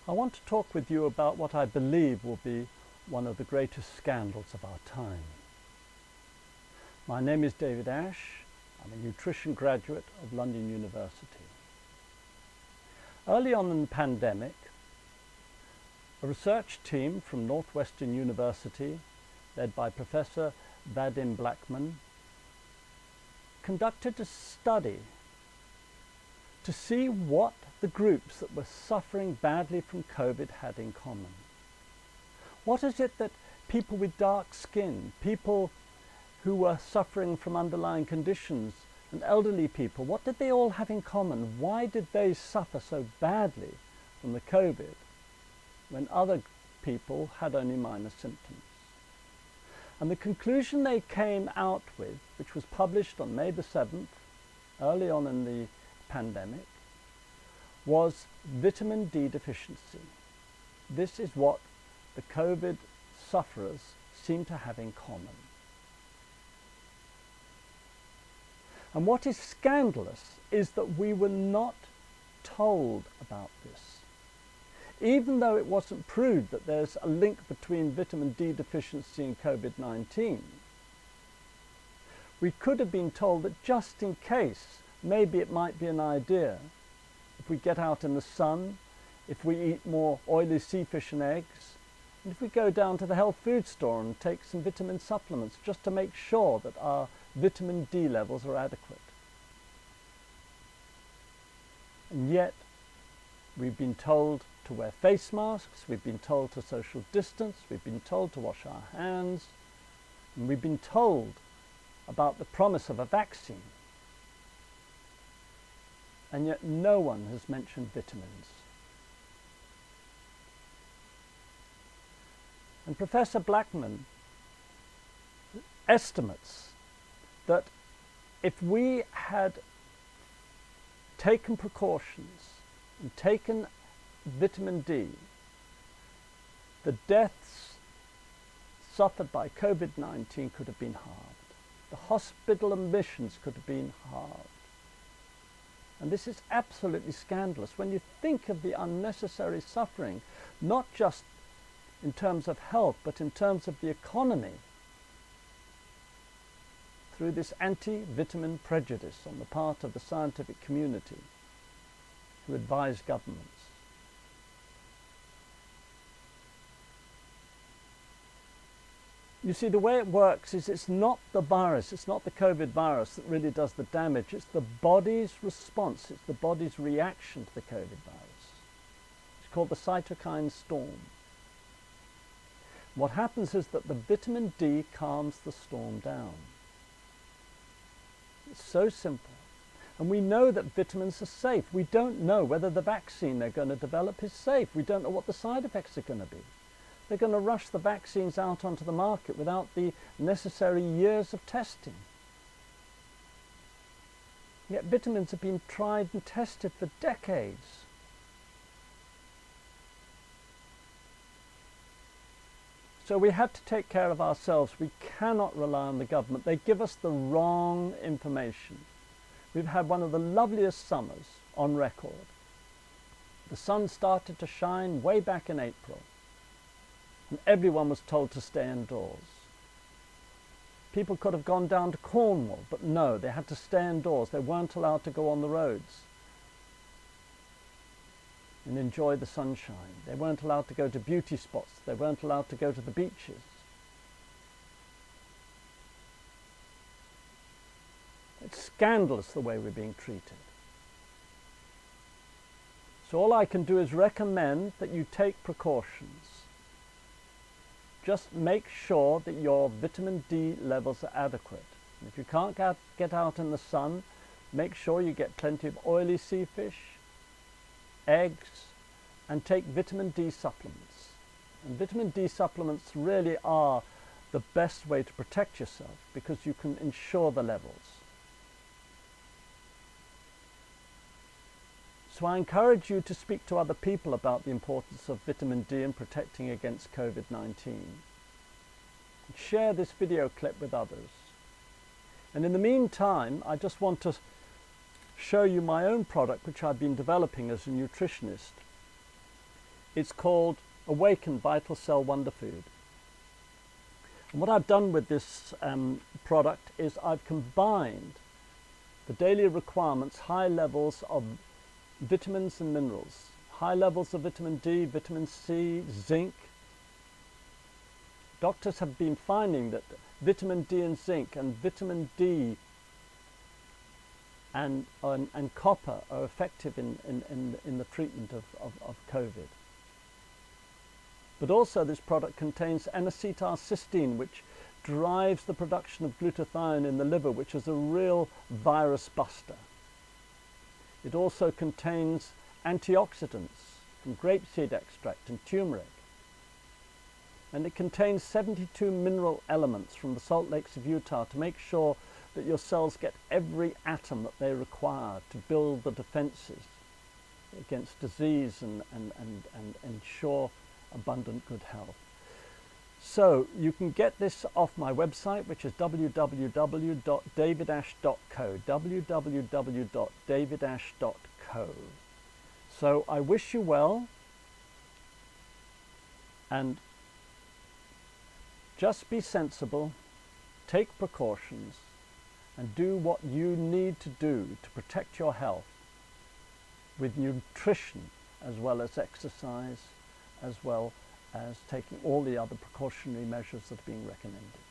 I want to talk with you about what I believe will be one of the greatest scandals of our time. My name is David Ash. I'm a nutrition graduate of London University. Early on in the pandemic, a research team from Northwestern University, led by Professor Vadim Blackman, conducted a study to see what the groups that were suffering badly from COVID had in common. What is it that people with dark skin, people who were suffering from underlying conditions, and elderly people, what did they all have in common? Why did they suffer so badly from the COVID when other people had only minor symptoms? And the conclusion they came out with, which was published on May the 7th, early on in the pandemic, was vitamin D deficiency. This is what the COVID sufferers seem to have in common. And what is scandalous is that we were not told about this. Even though it wasn't proved that there's a link between vitamin D deficiency and COVID-19, we could have been told that just in case, maybe it might be an idea. If we get out in the sun, if we eat more oily sea fish and eggs, and if we go down to the health food store and take some vitamin supplements just to make sure that our vitamin D levels are adequate. And yet, we've been told to wear face masks, we've been told to social distance, we've been told to wash our hands, and we've been told about the promise of a vaccine. And yet no one has mentioned vitamins. And Professor Blackman estimates that if we had taken precautions and taken vitamin D, the deaths suffered by COVID-19 could have been halved. The hospital admissions could have been halved. And this is absolutely scandalous when you think of the unnecessary suffering, not just in terms of health, but in terms of the economy, through this anti-vitamin prejudice on the part of the scientific community who advise governments. You see, the way it works is it's not the virus, it's not the COVID virus that really does the damage, it's the body's response, it's the body's reaction to the COVID virus. It's called the cytokine storm. What happens is that the vitamin D calms the storm down. It's so simple. And we know that vitamins are safe. We don't know whether the vaccine they're going to develop is safe. We don't know what the side effects are going to be. They're going to rush the vaccines out onto the market without the necessary years of testing. Yet vitamins have been tried and tested for decades. So we had to take care of ourselves. We cannot rely on the government. They give us the wrong information. We've had one of the loveliest summers on record. The sun started to shine way back in April, and everyone was told to stay indoors. People could have gone down to Cornwall, but no, they had to stay indoors. They weren't allowed to go on the roads and enjoy the sunshine. They weren't allowed to go to beauty spots. They weren't allowed to go to the beaches. It's scandalous the way we're being treated. So all I can do is recommend that you take precautions. Just make sure that your vitamin D levels are adequate. And if you can't get out in the sun, make sure you get plenty of oily sea fish, eggs, and take vitamin D supplements. And vitamin D supplements really are the best way to protect yourself because you can ensure the levels. So I encourage you to speak to other people about the importance of vitamin D in protecting against COVID-19. Share this video clip with others. And in the meantime, I just want to show you my own product which I've been developing as a nutritionist. It's called Awaken Vital Cell Wonder Food. And what I've done with this product is I've combined the daily requirements, high levels of vitamins and minerals, high levels of vitamin D, vitamin C, zinc. Doctors have been finding that vitamin D and zinc and vitamin D and copper are effective in the treatment of COVID. But also this product contains N-acetylcysteine, which drives the production of glutathione in the liver, which is a real virus buster. It also contains antioxidants from grapeseed extract and turmeric. And it contains 72 mineral elements from the Salt Lakes of Utah to make sure that your cells get every atom that they require to build the defenses against disease and ensure abundant good health. So you can get this off my website, which is www.davidash.co, www.davidash.co. So I wish you well, and just be sensible, take precautions, and do what you need to do to protect your health with nutrition as well as exercise, as well as taking all the other precautionary measures that are being recommended.